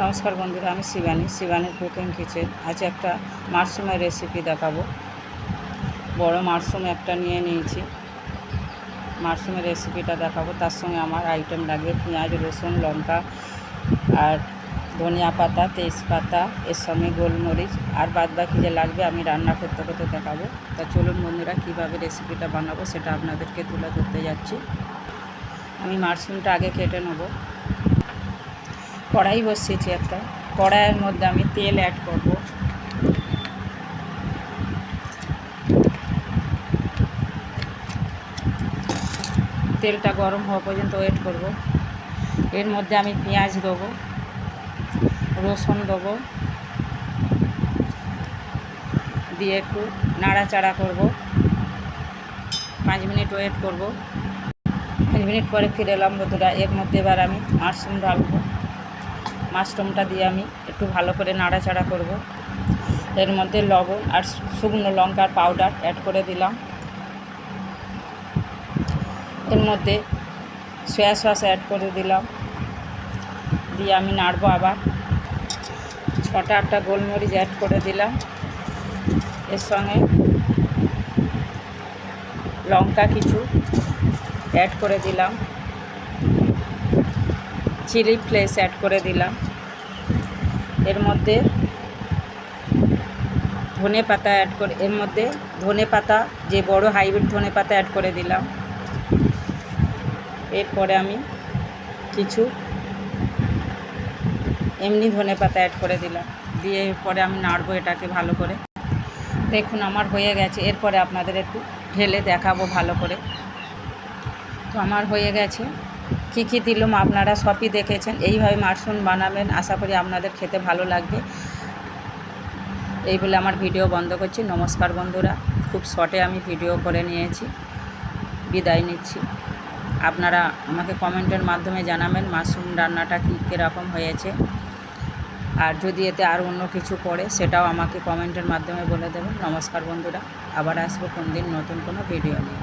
নমস্কার বন্ধুরা, আমি শিবানীর কুকিং কিচেন। আজ একটা মাশরুমের রেসিপি দেখাবো। বড় মাশরুম একটা নিয়ে নিয়েছি, মাশরুমের রেসিপিটা দেখাবো। তার সঙ্গে আমার আইটেম লাগবে পেঁয়াজ, রসুন, লঙ্কা আর ধনিয়া পাতা, তেজপাতা, এর সঙ্গে গোলমরিচ আর বাদবাকি যে লাগবে আমি রান্না করতে করতে দেখাবো। তা চলুন বন্ধুরা, কীভাবে রেসিপিটা বানাবো সেটা আপনাদেরকে তুলে ধরতে যাচ্ছি। আমি মাশরুমটা আগে কেটে নেবো। কড়াই বসিয়েছি একটা, কড়াইয়ের মধ্যে আমি তেল অ্যাড করব। তেলটা গরম হওয়া পর্যন্ত ওয়েট করব। এর মধ্যে আমি পেঁয়াজ দেবো, রসুন দেবো, দিয়ে একটু নাড়াচাড়া করব। 5 মিনিট ওয়েট করব। 5 মিনিট পরে ফিরে এলাম বন্ধুরা। এর মধ্যে এবার আমি মাশরুম ঢালবো। মাশরুমটা দিয়ে আমি একটু ভালো করে নাড়াচাড়া করব। এর মধ্যে লবণ আর শুকনো লঙ্কার পাউডার অ্যাড করে দিলাম। এর মধ্যে সয়া সস অ্যাড করে দিলাম, দিয়ে আমি নাড়বো। আবার 6-8টা গোলমরিচ অ্যাড করে দিলাম। এর সঙ্গে লঙ্কা কিছু অ্যাড করে দিলাম, চিলি ফ্লেক্স অ্যাড করে দিলাম। এর মধ্যে ধনে পাতা অ্যাড করে, এর মধ্যে ধনে পাতা যে বড় হাইব্রিড ধনে পাতা অ্যাড করে দিলাম। এরপরে আমি কিছু এমনি ধনে পাতা অ্যাড করে দিলাম, দিয়ে এরপরে আমি নাড়বো এটাকে ভালো করে। দেখুন আমার হয়ে গেছে। এরপরে আপনাদের একটু ঢেলে দেখাবো ভালো করে। তো আমার হয়ে গেছে। কী কী দিলাম আপনারা সবই দেখেছেন। এইভাবে মাশরুম বানাবেন, আশা করি আপনাদের খেতে ভালো লাগবে। এই বলে আমার ভিডিও বন্ধ করছি। নমস্কার বন্ধুরা, খুব শর্টে আমি ভিডিও করে নিয়েছি, বিদায় নিচ্ছি। আপনারা আমাকে কমেন্টের মাধ্যমে জানাবেন মাশরুম রান্নাটা কীরকম হয়েছে, আর যদি এতে আর অন্য কিছু পড়ে সেটাও আমাকে কমেন্টের মাধ্যমে বলে দেবেন। নমস্কার বন্ধুরা, আবার আসবো কোন দিন নতুন কোনো ভিডিও নিয়ে।